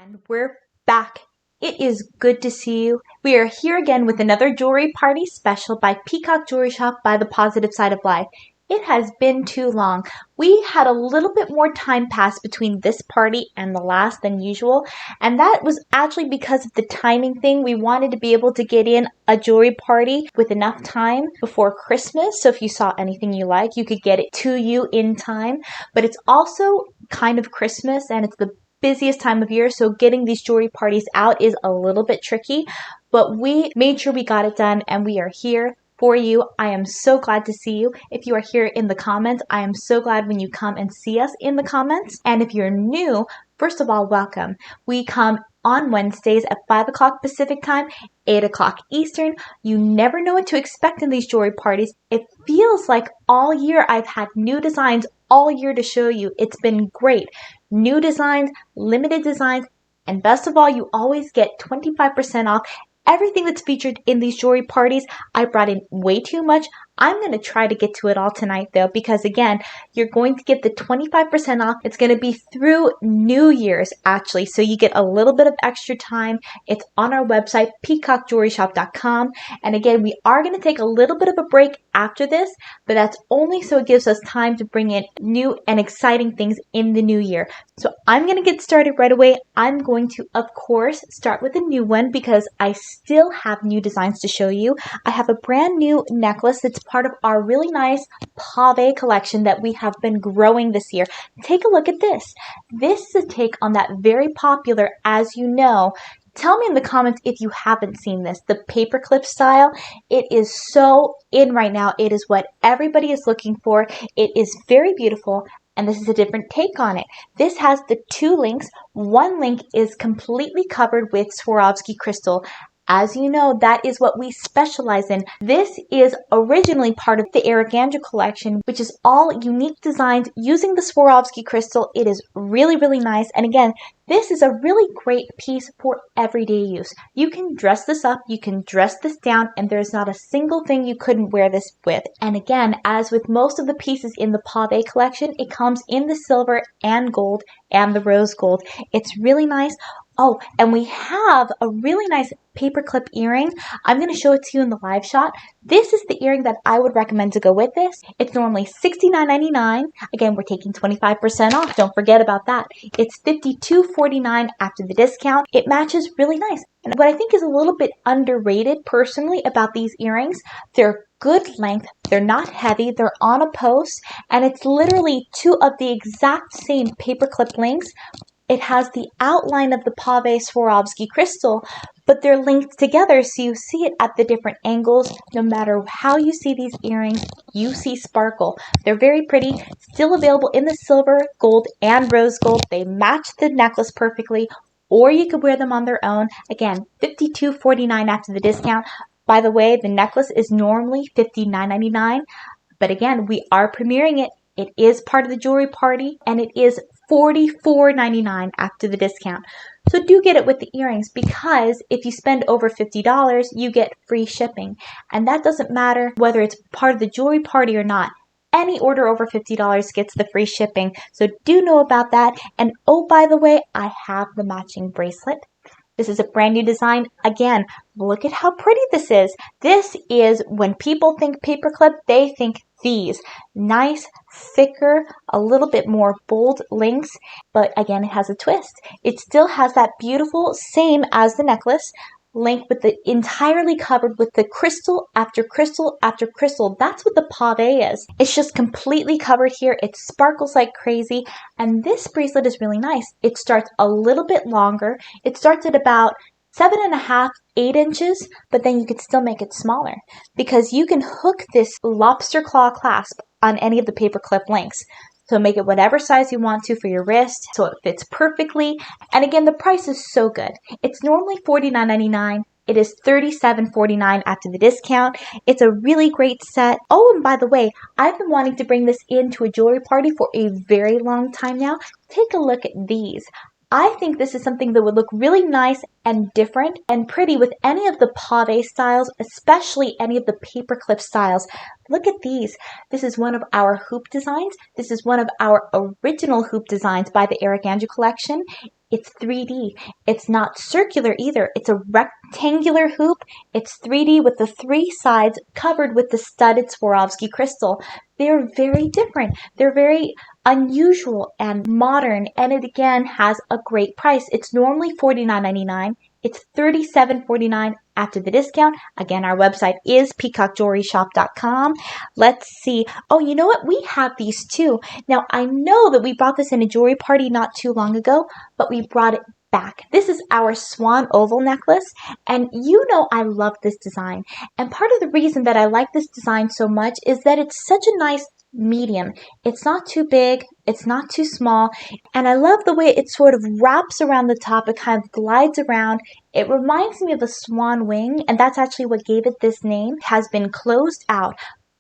And we're back. It is good to see you. We are here again with another jewelry party special by Peacock Jewelry Shop by the Positive Side of Life. It has been too long. We had a little bit more time pass between this party and the last than usual, and that was actually because of the timing thing. We wanted to be able to get in a jewelry party with enough time before Christmas, so if you saw anything you like, you could get it to you in time. But it's also kind of Christmas, and it's the busiest time of year, so getting these jewelry parties out is a little bit tricky, but we made sure we got it done, and we are here for you. I am so glad to see you. If you are here in the comments, I am so glad when you come and see us in the comments. And if you're new, first of all, welcome. We come on Wednesdays at 5 o'clock Pacific time, 8 o'clock Eastern. You never know what to expect in these jewelry parties. It feels like all year I've had new designs all year to show you. It's been great. New designs, limited designs, and best of all, you always get 25% off everything that's featured in these jewelry parties. I brought in way too much. I'm going to try to get to it all tonight though, because again, you're going to get the 25% off. It's going to be through New Year's actually, so you get a little bit of extra time. It's on our website, peacockjewelryshop.com. And again, we are going to take a little bit of a break after this, but that's only so it gives us time to bring in new and exciting things in the new year. So I'm going to get started right away. I'm going to, of course, start with a new one because I still have new designs to show you. I have a brand new necklace that's part of our really nice pave collection that we have been growing this year. Take a look at this. This is a take on that very popular, as you know. Tell me in the comments if you haven't seen this. The paperclip style, it is so in right now. It is what everybody is looking for. It is very beautiful. And this is a different take on it. This has the two links. One link is completely covered with Swarovski crystal. As you know, that is what we specialize in. This is originally part of the Eric Andrew collection, which is all unique designs using the Swarovski crystal. It is really, really nice. And again, this is a really great piece for everyday use. You can dress this up, you can dress this down, and there's not a single thing you couldn't wear this with. And again, as with most of the pieces in the Pave collection, it comes in the silver and gold and the rose gold. It's really nice. Oh, and we have a really nice paperclip earring. I'm going to show it to you in the live shot. This is the earring that I would recommend to go with this. It's normally $69.99. Again, we're taking 25% off. Don't forget about that. It's $52.49 after the discount. It matches really nice. And what I think is a little bit underrated personally about these earrings, they're good length, they're not heavy, they're on a post, and it's literally two of the exact same paperclip links. It has the outline of the Pave Swarovski crystal, but they're linked together so you see it at the different angles. No matter how you see these earrings, you see sparkle. They're very pretty, still available in the silver, gold, and rose gold. They match the necklace perfectly, or you could wear them on their own. Again, $52.49 after the discount. By the way, the necklace is normally $59.99, but again, we are premiering it. It is part of the jewelry party, and it is $44.99 after the discount. So do get it with the earrings, because if you spend over $50, you get free shipping. And that doesn't matter whether it's part of the jewelry party or not. Any order over $50 gets the free shipping. So do know about that. And oh, by the way, I have the matching bracelet. This is a brand new design. Again, look at how pretty this is. This is when people think paperclip, they think these. Nice, thicker, a little bit more bold links, but again, it has a twist. It still has that beautiful, same as the necklace, link with the entirely covered with the crystal after crystal after crystal. That's what the pave is. It's just completely covered here. It sparkles like crazy. And this bracelet is really nice. It starts a little bit longer. It starts at about 7.5, 8 inches, but then you could still make it smaller because you can hook this lobster claw clasp on any of the paperclip links. So make it whatever size you want to for your wrist so it fits perfectly. And again, the price is so good. It's normally $49.99. It is $37.49 after the discount. It's a really great set. Oh, and by the way, I've been wanting to bring this into a jewelry party for a very long time now. Take a look at these. I think this is something that would look really nice and different and pretty with any of the pave styles, especially any of the paperclip styles. Look at these. This is one of our hoop designs. This is one of our original hoop designs by the Eric Andrew collection. It's 3D. It's not circular either. It's a rectangular hoop. It's 3D with the 3 sides covered with the studded Swarovski crystal. They're very different. They're very unusual and modern, and it again has a great price. It's normally $49.99. It's $37.49 after the discount. Again, our website is peacockjewelryshop.com. Let's see. Oh, you know what? We have these too. Now, I know that we bought this in a jewelry party not too long ago, but we brought it back. This is our Swan oval necklace, and you know I love this design. And part of the reason that I like this design so much is that it's such a nice medium. It's not too big, it's not too small, and I love the way it sort of wraps around the top. It kind of glides around. It reminds me of a swan wing, and that's actually what gave it this name. It has been closed out,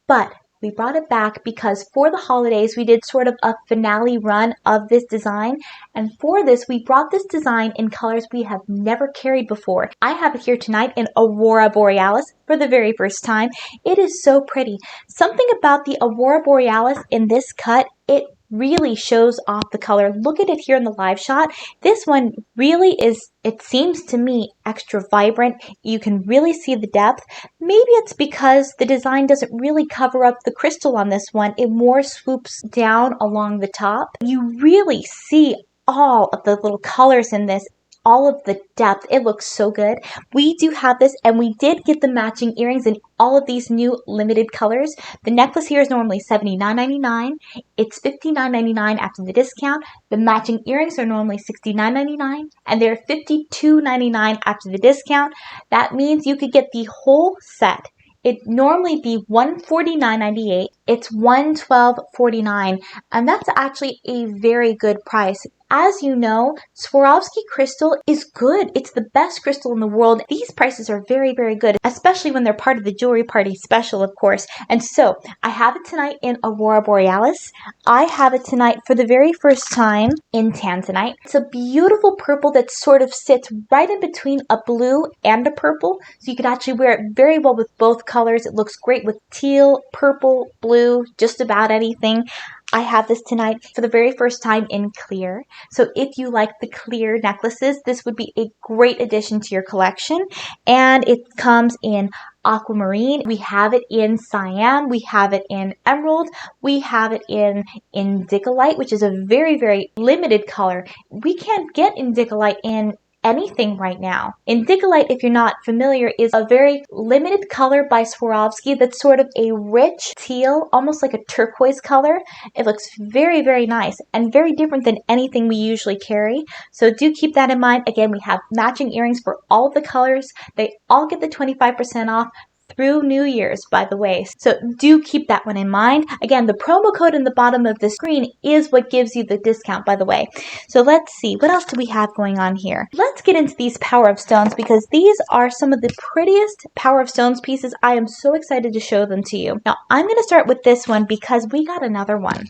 but we brought it back because for the holidays, we did sort of a finale run of this design. And for this, we brought this design in colors we have never carried before. I have it here tonight in Aurora Borealis for the very first time. It is so pretty. Something about the Aurora Borealis in this cut, it really shows off the color. Look at it here in the live shot. This one really is, it seems to me, extra vibrant. You can really see the depth. Maybe it's because the design doesn't really cover up the crystal on this one. It more swoops down along the top. You really see all of the little colors in this, all of the depth. It looks so good. We do have this, and we did get the matching earrings in all of these new limited colors. The necklace here is normally $79.99. It's $59.99 after the discount. The matching earrings are normally $69.99, and they're $52.99 after the discount. That means you could get the whole set. It'd normally be $149.98. It's $112.49, and that's actually a very good price. As you know, Swarovski crystal is good. It's the best crystal in the world. These prices are very, very good, especially when they're part of the jewelry party special, of course. And so, I have it tonight in Aurora Borealis. I have it tonight for the very first time in Tanzanite. It's a beautiful purple that sort of sits right in between a blue and a purple. So you could actually wear it very well with both colors. It looks great with teal, purple, blue, just about anything. I have this tonight for the very first time in clear. So if you like the clear necklaces, this would be a great addition to your collection. And it comes in aquamarine. We have it in cyan. We have it in emerald. We have it in indicolite, which is a very, very limited color. We can't get indicolite in anything right now. Indicolite, if you're not familiar, is a very limited color by Swarovski that's sort of a rich teal, almost like a turquoise color. It looks very, very nice and very different than anything we usually carry. So do keep that in mind. Again, we have matching earrings for all of the colors. They all get the 25% off through New Year's, by the way. So do keep that one in mind. Again, the promo code in the bottom of the screen is what gives you the discount, by the way. So let's see, what else do we have going on here? Let's get into these Power of Stones because these are some of the prettiest Power of Stones pieces. I am so excited to show them to you. Now, I'm going to start with this one because we got another one.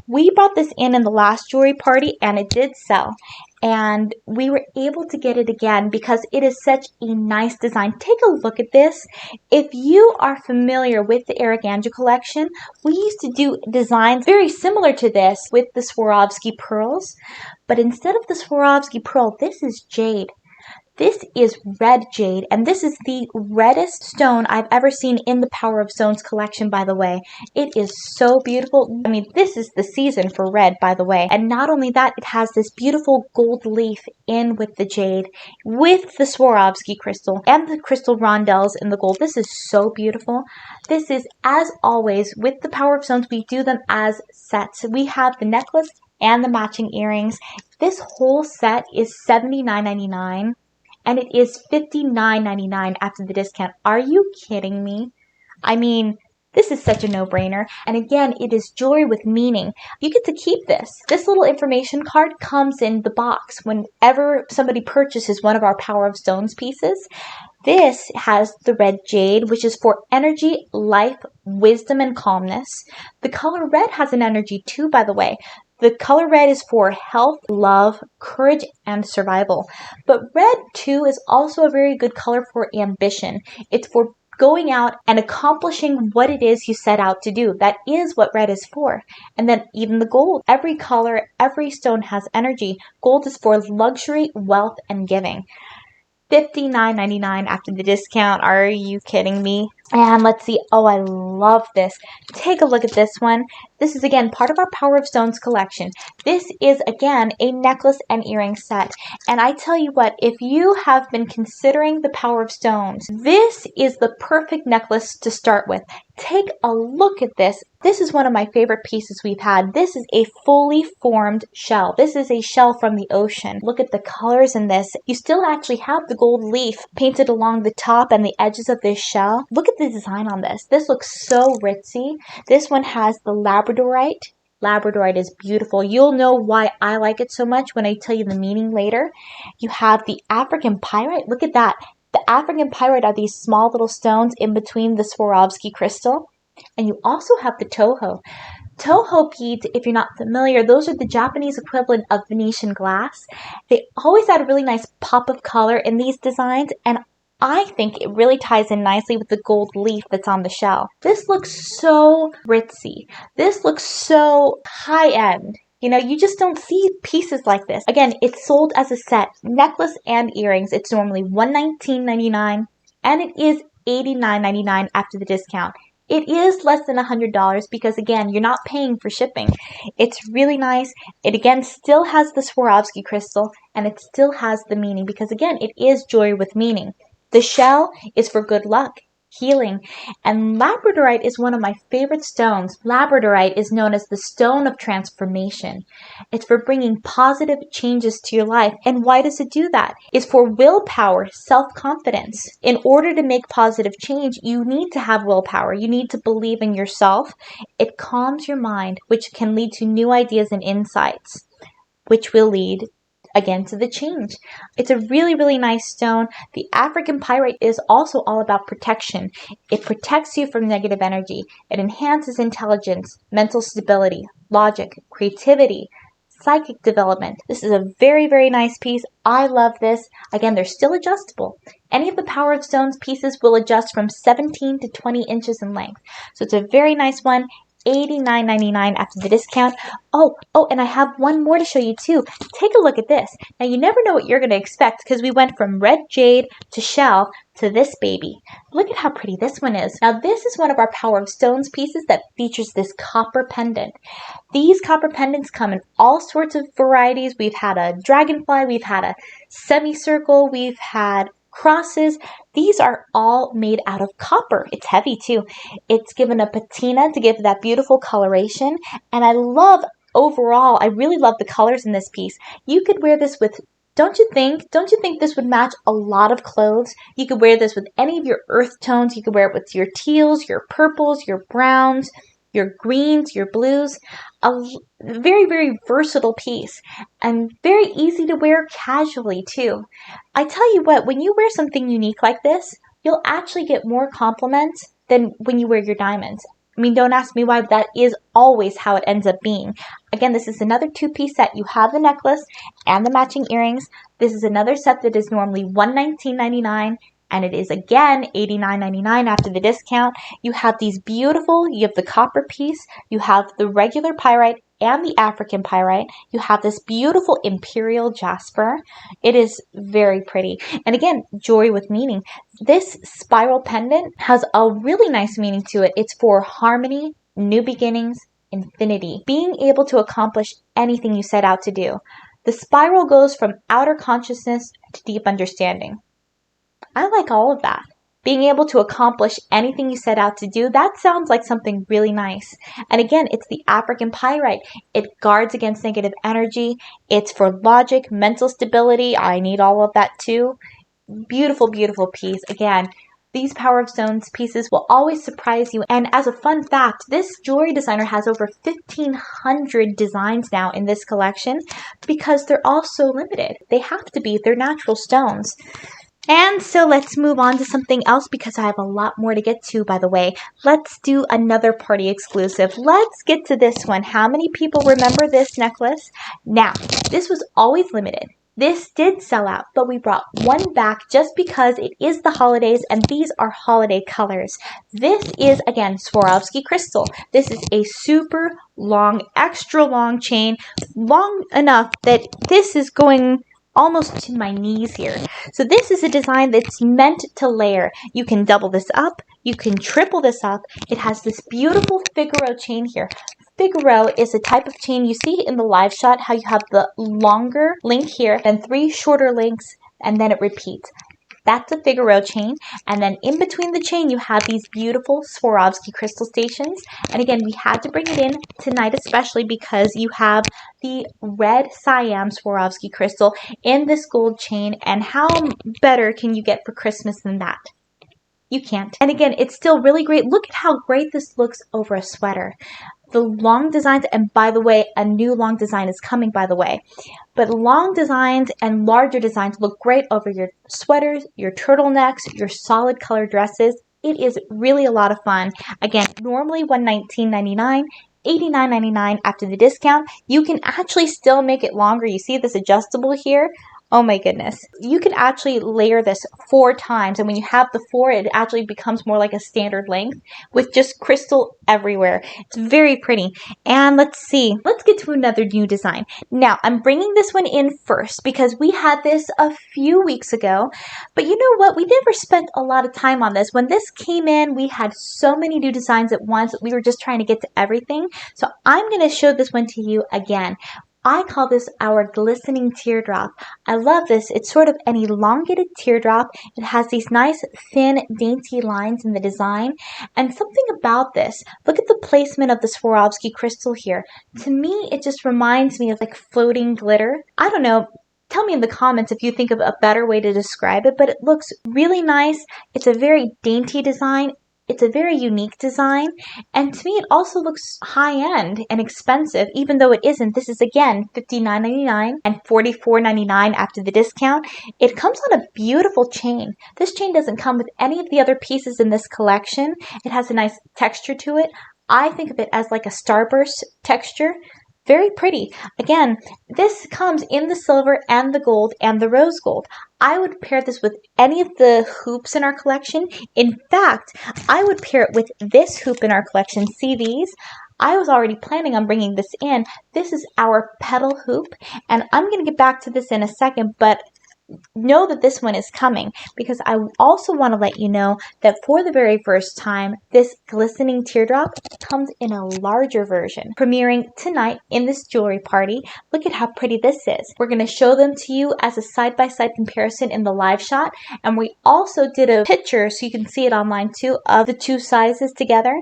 We brought this in the last jewelry party and it did sell. And we were able to get it again because it is such a nice design. Take a look at this. If you are familiar with the Eric Andrew collection, we used to do designs very similar to this with the Swarovski pearls. But instead of the Swarovski pearl, this is jade. This is red jade, and this is the reddest stone I've ever seen in the Power of Stones collection, by the way. It is so beautiful. I mean, this is the season for red, by the way. And not only that, it has this beautiful gold leaf in with the jade, with the Swarovski crystal, and the crystal rondelles in the gold. This is so beautiful. This is, as always, with the Power of Stones, we do them as sets. We have the necklace and the matching earrings. This whole set is $79.99. And it is $59.99 after the discount. Are you kidding me? I mean, this is such a no-brainer. And again, it is jewelry with meaning. You get to keep this. This little information card comes in the box whenever somebody purchases one of our Power of Stones pieces. This has the red jade, which is for energy, life, wisdom, and calmness. The color red has an energy too, by the way. The color red is for health, love, courage, and survival. But red, too, is also a very good color for ambition. It's for going out and accomplishing what it is you set out to do. That is what red is for. And then even the gold. Every color, every stone has energy. Gold is for luxury, wealth, and giving. $59.99 after the discount. Are you kidding me? And let's see. Oh, I love this. Take a look at this one. This is, again, part of our Power of Stones collection. This is, again, a necklace and earring set. And I tell you what, if you have been considering the Power of Stones, this is the perfect necklace to start with. Take a look at this. This is one of my favorite pieces we've had. This is a fully formed shell. This is a shell from the ocean. Look at the colors in this. You still actually have the gold leaf painted along the top and the edges of this shell. Look at the design on this. This looks so ritzy. This one has the labradorite. Labradorite is beautiful. You'll know why I like it so much when I tell you the meaning later. You have the African pyrite. Look at that. The African pyrite are these small little stones in between the Swarovski crystal. And you also have the Toho. Toho beads, if you're not familiar, those are the Japanese equivalent of Venetian glass. They always add a really nice pop of color in these designs, and I think it really ties in nicely with the gold leaf that's on the shell. This looks so ritzy. This looks so high-end. You know, you just don't see pieces like this. Again, it's sold as a set, necklace and earrings. It's normally $119.99, and it is $89.99 after the discount. It is less than $100 because, again, you're not paying for shipping. It's really nice. It, again, still has the Swarovski crystal, and it still has the meaning because, again, it is jewelry with meaning. The shell is for good luck, healing, and labradorite is one of my favorite stones. Labradorite is known as the stone of transformation. It's for bringing positive changes to your life. And why does it do that? It's for willpower, self-confidence. In order to make positive change, you need to have willpower. You need to believe in yourself. It calms your mind, which can lead to new ideas and insights, which will lead again to the change. It's a really, really nice stone. The African pyrite is also all about protection. It protects you from negative energy. It enhances intelligence, mental stability, logic, creativity, psychic development. This is a very, very nice piece. I love this. Again, they're still adjustable. Any of the Power of Stones pieces will adjust from 17 to 20 inches in length. So it's a very nice one. $89.99 after the discount. Oh, and I have one more to show you too. Take a look at this. Now, you never know what you're going to expect because we went from red jade to shell to this baby. Look at how pretty this one is. Now, this is one of our Power of Stones pieces that features this copper pendant. These copper pendants come in all sorts of varieties. We've had a dragonfly, we've had a semicircle, we've had crosses. These are all made out of copper. It's heavy too. It's given a patina to give that beautiful coloration. And I really love the colors in this piece. You could wear this with, don't you think this would match a lot of clothes? You could wear this with any of your earth tones. You could wear it with your teals, your purples, your browns, your greens, your blues. A very, very versatile piece and very easy to wear casually too. I tell you what, when you wear something unique like this, you'll actually get more compliments than when you wear your diamonds. I mean, don't ask me why, but that is always how it ends up being. Again, this is another two-piece set. You have the necklace and the matching earrings. This is another set that is normally $119.99. And it is, again, $89.99 after the discount. You have you have the copper piece, you have the regular pyrite and the African pyrite. You have this beautiful imperial jasper. It is very pretty. And again, jewelry with meaning. This spiral pendant has a really nice meaning to it. It's for harmony, new beginnings, infinity. Being able to accomplish anything you set out to do. The spiral goes from outer consciousness to deep understanding. I like all of that. Being able to accomplish anything you set out to do, that sounds like something really nice. And again, it's the African pyrite. It guards against negative energy. It's for logic, mental stability. I need all of that too. Beautiful, beautiful piece. Again, these Power of Stones pieces will always surprise you. And as a fun fact, this jewelry designer has over 1,500 designs now in this collection because they're all so limited. They have to be. They're natural stones. And so let's move on to something else because I have a lot more to get to, by the way. Let's do another party exclusive. Let's get to this one. How many people remember this necklace? Now, this was always limited. This did sell out, but we brought one back just because it is the holidays and these are holiday colors. This is, again, Swarovski crystal. This is a super long, extra long chain, long enough that this is going almost to my knees here. So this is a design that's meant to layer. You can double this up, you can triple this up. It has this beautiful Figaro chain here. Figaro is a type of chain you see in the live shot, how you have the longer link here, then 3 shorter links, and then it repeats. That's a Figaro chain, and then in between the chain you have these beautiful Swarovski crystal stations. And again, we had to bring it in tonight especially because you have the red Siam Swarovski crystal in this gold chain, and how better can you get for Christmas than that? You can't. And again, it's still really great. Look at how great this looks over a sweater. The long designs, and by the way, a new long design is coming, by the way. But long designs and larger designs look great over your sweaters, your turtlenecks, your solid color dresses. It is really a lot of fun. Again, normally $119.99, $89.99 after the discount. You can actually still make it longer. You see this adjustable here? Oh my goodness. You can actually layer this 4 times, and when you have the 4, it actually becomes more like a standard length with just crystal everywhere. It's very pretty. And let's see. Let's get to another new design. Now, I'm bringing this one in first because we had this a few weeks ago, but you know what? We never spent a lot of time on this. When this came in, we had so many new designs at once. We were just trying to get to everything. So I'm going to show this one to you again. I call this our glistening teardrop. I love this. It's sort of an elongated teardrop. It has these nice, thin, dainty lines in the design. And something about this, look at the placement of the Swarovski crystal here. To me, it just reminds me of like floating glitter. I don't know. Tell me in the comments if you think of a better way to describe it, but it looks really nice. It's a very dainty design. It's a very unique design, and to me it also looks high-end and expensive, even though it isn't. This is again $59.99 and $44.99 after the discount. It comes on a beautiful chain. This chain doesn't come with any of the other pieces in this collection. It has a nice texture to it. I think of it as like a starburst texture. Very pretty. Again, this comes in the silver and the gold and the rose gold. I would pair this with any of the hoops in our collection. In fact, I would pair it with this hoop in our collection. See these? I was already planning on bringing this in. This is our Petal hoop, and I'm going to get back to this in a second, but know that this one is coming because I also want to let you know that for the very first time, this glistening teardrop comes in a larger version, premiering tonight in this jewelry party. Look at how pretty this is. We're going to show them to you as a side-by-side comparison in the live shot, and we also did a picture so you can see it online too of the 2 sizes together.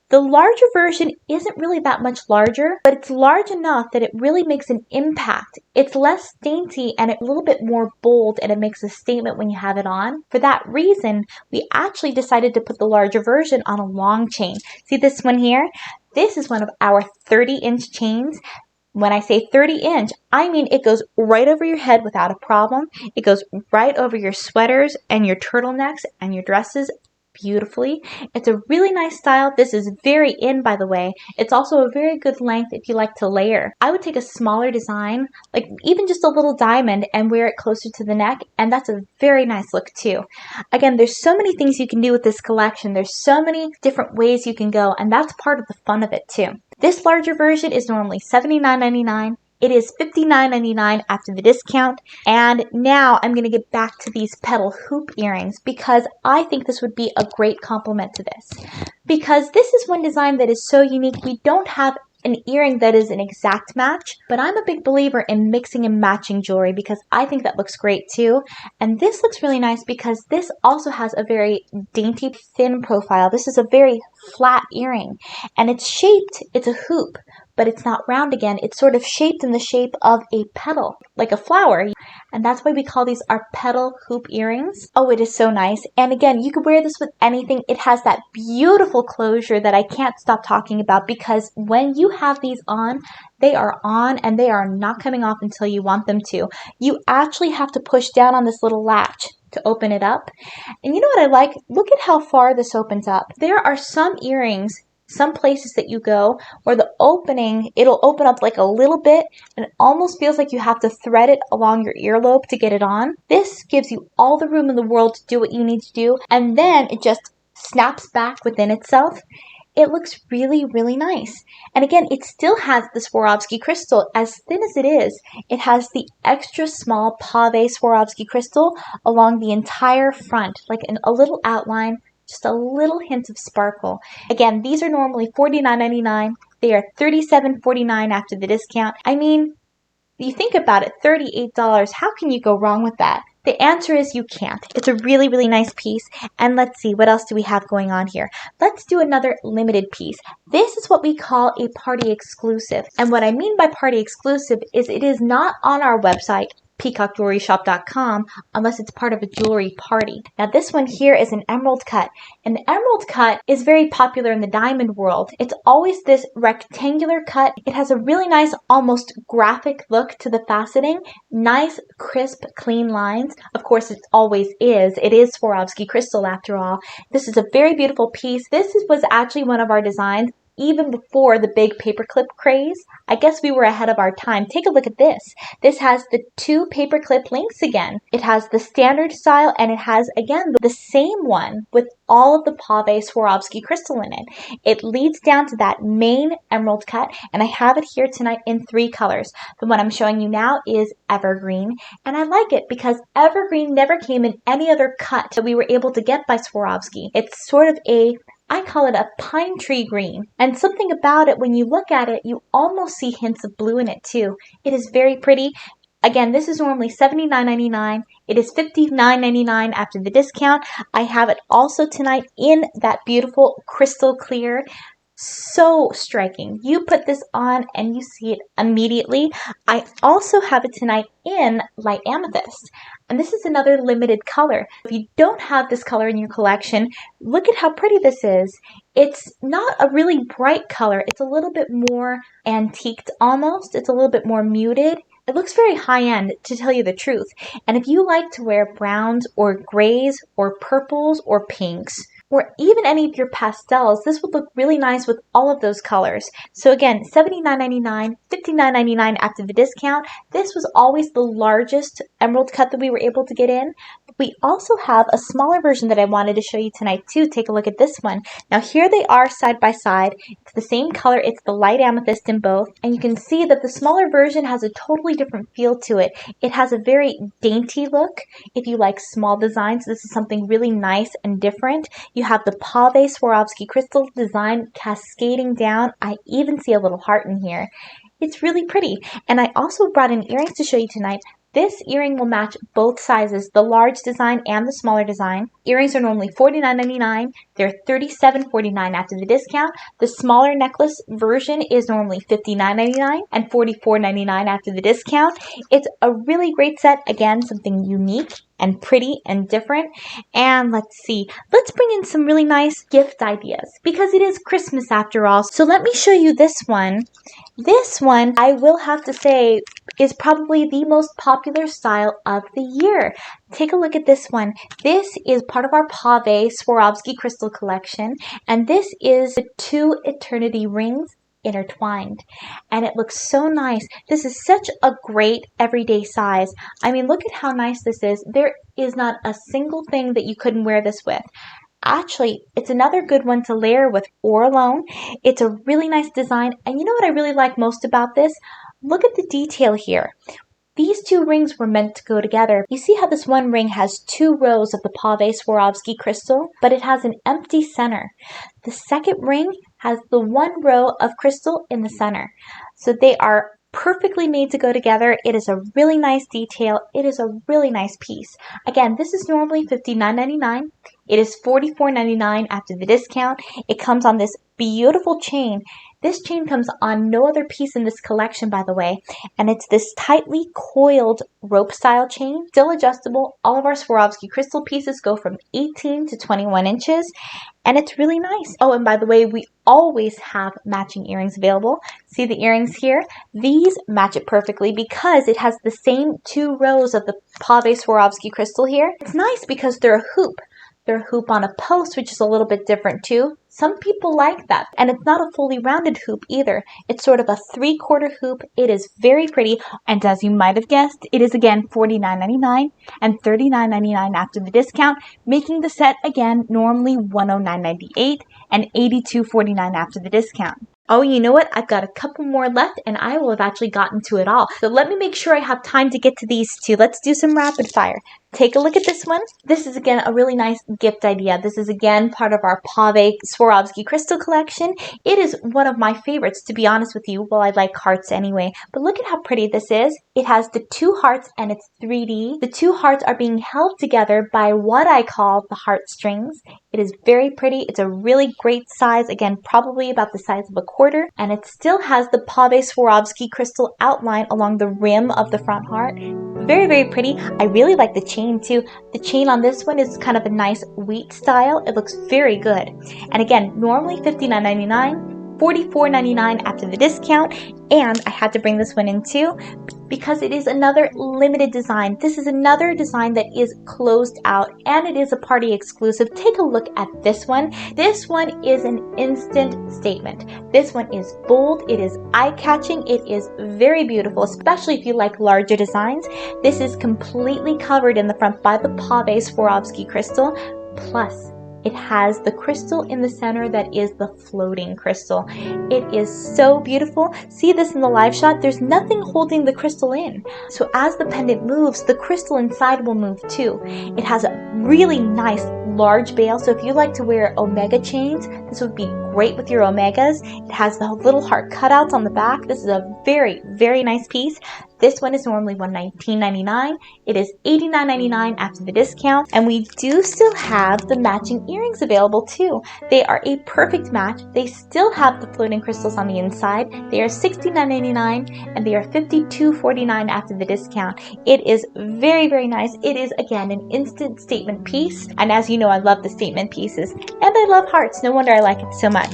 The larger version isn't really that much larger, but it's large enough that it really makes an impact. It's less dainty and a little bit more bold, and it makes a statement when you have it on. For that reason, we actually decided to put the larger version on a long chain. See this one here? This is one of our 30-inch chains. When I say 30-inch, I mean it goes right over your head without a problem. It goes right over your sweaters and your turtlenecks and your dresses beautifully. It's a really nice style. This is very in, by the way. It's also a very good length if you like to layer. I would take a smaller design, like even just a little diamond, and wear it closer to the neck, and that's a very nice look too. Again, there's so many things you can do with this collection. There's so many different ways you can go, and that's part of the fun of it too. This larger version is normally $79.99. It is $59.99 after the discount. And now I'm going to get back to these Petal hoop earrings because I think this would be a great complement to this. Because this is one design that is so unique. We don't have an earring that is an exact match, but I'm a big believer in mixing and matching jewelry because I think that looks great too. And this looks really nice because this also has a very dainty, thin profile. This is a very flat earring, and it's shaped, it's a hoop, but it's not round again. It's sort of shaped in the shape of a petal, like a flower. And that's why we call these our Petal hoop earrings. Oh, it is so nice. And again, you could wear this with anything. It has that beautiful closure that I can't stop talking about because when you have these on, they are on and they are not coming off until you want them to. You actually have to push down on this little latch to open it up. And you know what I like? Look at how far this opens up. There are some earrings, some places that you go where the opening, it'll open up like a little bit and it almost feels like you have to thread it along your earlobe to get it on. This gives you all the room in the world to do what you need to do, and then it just snaps back within itself. It looks really, really nice. And again, it still has the Swarovski crystal. As thin as it is, it has the extra small pave Swarovski crystal along the entire front, like a little outline, just a little hint of sparkle. Again, these are normally $49.99. They are $37.49 after the discount. I mean, you think about it, $38. How can you go wrong with that? The answer is you can't. It's a really, really nice piece. And let's see, what else do we have going on here? Let's do another limited piece. This is what we call a party exclusive. And what I mean by party exclusive is it is not on our website, peacockjewelryshop.com, unless it's part of a jewelry party. Now this one here is an emerald cut, and the emerald cut is very popular in the diamond world. It's always this rectangular cut. It has a really nice, almost graphic look to the faceting, nice, crisp, clean lines. Of course, it always is. It is Swarovski crystal after all. This is a very beautiful piece. This was actually one of our designs even before the big paperclip craze. I guess we were ahead of our time. Take a look at this. This has the two paperclip links again. It has the standard style and it has, again, the same one with all of the pave Swarovski crystal in it. It leads down to that main emerald cut, and I have it here tonight in 3 colors. The one I'm showing you now is evergreen, and I like it because evergreen never came in any other cut that we were able to get by Swarovski. It's sort of I call it a pine tree green. And something about it, when you look at it, you almost see hints of blue in it too. It is very pretty. Again, this is normally $79.99. It is $59.99 after the discount. I have it also tonight in that beautiful crystal clear. So striking. You put this on and you see it immediately. I also have it tonight in light amethyst. And this is another limited color. If you don't have this color in your collection, look at how pretty this is. It's not a really bright color. It's a little bit more antiqued almost. It's a little bit more muted. It looks very high-end, to tell you the truth. And if you like to wear browns or grays or purples or pinks, or even any of your pastels, this would look really nice with all of those colors. So again, $79.99, $59.99 after the discount. This was always the largest emerald cut that we were able to get in. We also have a smaller version that I wanted to show you tonight too. Take a look at this one. Now here they are side by side. It's the same color. It's the light amethyst in both. And you can see that the smaller version has a totally different feel to it. It has a very dainty look. If you like small designs, this is something really nice and different. You have the pave Swarovski crystal design cascading down. I even see a little heart in here. It's really pretty. And I also brought in earrings to show you tonight. This earring will match both sizes, the large design and the smaller design. Earrings are normally $49.99. They're $37.49 after the discount. The smaller necklace version is normally $59.99 and $44.99 after the discount. It's a really great set. Again, something unique and pretty and different. And let's see, let's bring in some really nice gift ideas because it is Christmas after all. So let me show you this one. This one, I will have to say, is probably the most popular style of the year. Take a look at this one. This is part of our pave Swarovski crystal collection, and this is the 2 eternity rings intertwined, and it looks so nice. This is such a great everyday size. I mean, look at how nice this is. There is not a single thing that you couldn't wear this with. Actually, it's another good one to layer with or alone. It's a really nice design, and you know what I really like most about this? Look at the detail here. These 2 rings were meant to go together. You see how this one ring has 2 rows of the pave Swarovski crystal, but it has an empty center. The second ring has the 1 row of crystal in the center. So they are perfectly made to go together. It is a really nice detail. It is a really nice piece. Again, this is normally $59.99. It is $44.99 after the discount. It comes on this beautiful chain. This chain comes on no other piece in this collection, by the way, and it's this tightly coiled rope style chain, still adjustable. All of our Swarovski crystal pieces go from 18 to 21 inches, and it's really nice. Oh, and by the way, we always have matching earrings available. See the earrings here? These match it perfectly because it has the same 2 rows of the Pave Swarovski crystal here. It's nice because they're a hoop. They're a hoop on a post, which is a little bit different too. Some people like that. And it's not a fully rounded hoop either. It's sort of a 3/4 hoop. It is very pretty. And as you might have guessed, it is again $49.99 and $39.99 after the discount, making the set again normally $109.98 and $82.49 after the discount. Oh, you know what? I've got a couple more left and I will have actually gotten to it all. So let me make sure I have time to get to these two. Let's do some rapid fire. Take a look at this one. This is again a really nice gift idea. This is again part of our Pave Swarovski crystal collection. It is one of my favorites, to be honest with you. Well, I like hearts anyway. But look at how pretty this is. It has the 2 hearts and it's 3D. The 2 hearts are being held together by what I call the heartstrings. It is very pretty. It's a really great size. Again, probably about the size of a quarter. And it still has the Pave Swarovski crystal outline along the rim of the front heart. Very, very pretty. I really like the chain too. The chain on this one is kind of a nice wheat style. It looks very good. And again, normally $59.99, $44.99 after the discount. And I had to bring this one in too because it is another limited design. This is another design that is closed out and it is a party exclusive. Take a look at this one. This one is an instant statement. This one is bold. It is eye-catching. It is very beautiful, especially if you like larger designs. This is completely covered in the front by the Pave Swarovski crystal. Plus, it has the crystal in the center that is the floating crystal. It is so beautiful. See this in the live shot? There's nothing holding the crystal in. So as the pendant moves, the crystal inside will move too. It has a really nice large bail. So if you like to wear omega chains, this would be great with your omegas. It has the little heart cutouts on the back. This is a very, very nice piece. This one is normally $119.99. It is $89.99 after the discount. And we do still have the matching earrings available too. They are a perfect match. They still have the floating crystals on the inside. They are $69.99 and they are $52.49 after the discount. It is very, very nice. It is again an instant statement piece. And as you know, I love the statement pieces and I love hearts. No wonder I like it so much.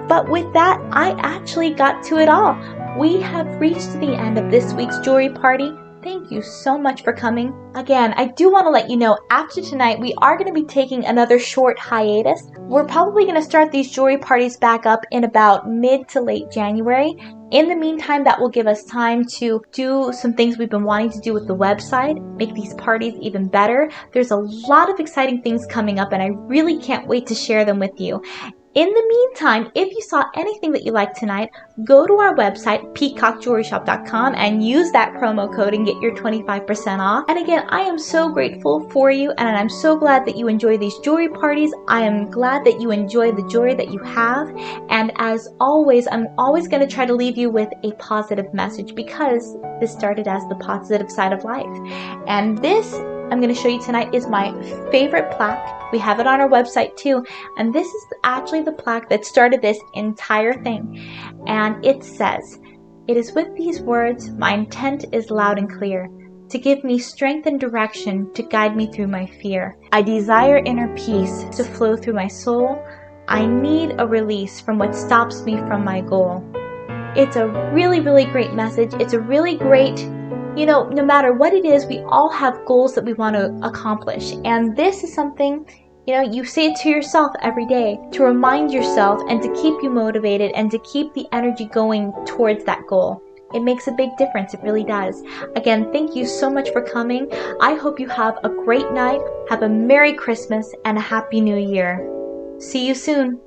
But with that, I actually got to it all. We have reached the end of this week's jewelry party. Thank you so much for coming. Again, I do want to let you know, after tonight, we are going to be taking another short hiatus. We're probably going to start these jewelry parties back up in about mid to late January. In the meantime, that will give us time to do some things we've been wanting to do with the website, make these parties even better. There's a lot of exciting things coming up, and I really can't wait to share them with you. In the meantime, if you saw anything that you liked tonight, go to our website, peacockjewelryshop.com, and use that promo code and get your 25% off. And again, I am so grateful for you, and I'm so glad that you enjoy these jewelry parties. I am glad that you enjoy the jewelry that you have. And as always, I'm always going to try to leave you with a positive message because this started as the positive side of life. And this I'm going to show you tonight is my favorite plaque. We have it on our website too. And this is actually the plaque that started this entire thing. And it says, "It is with these words, my intent is loud and clear, to give me strength and direction to guide me through my fear. I desire inner peace to flow through my soul. I need a release from what stops me from my goal." It's a really, really great message. It's a really great, no matter what it is, we all have goals that we want to accomplish. And this is something, you say it to yourself every day to remind yourself and to keep you motivated and to keep the energy going towards that goal. It makes a big difference. It really does. Again, thank you so much for coming. I hope you have a great night. Have a Merry Christmas and a Happy New Year. See you soon.